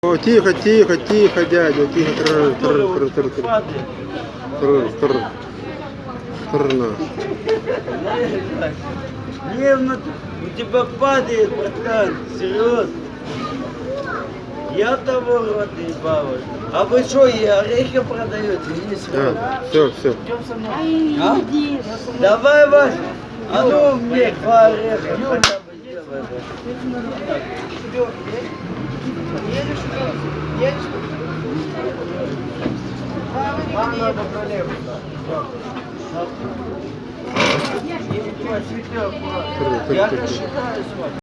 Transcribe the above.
О, тихо, тихо, тихо, дядя, тихо. Нервно у тебя падает, братан, серьезно. Я того рода и бабы. А вы что, и орехи продаете? Не сразу. Все. А? Давай, Вася. А ну мне два ореха хотя бы сделай. Вам надо налево. Я рассчитаюсь, Вася.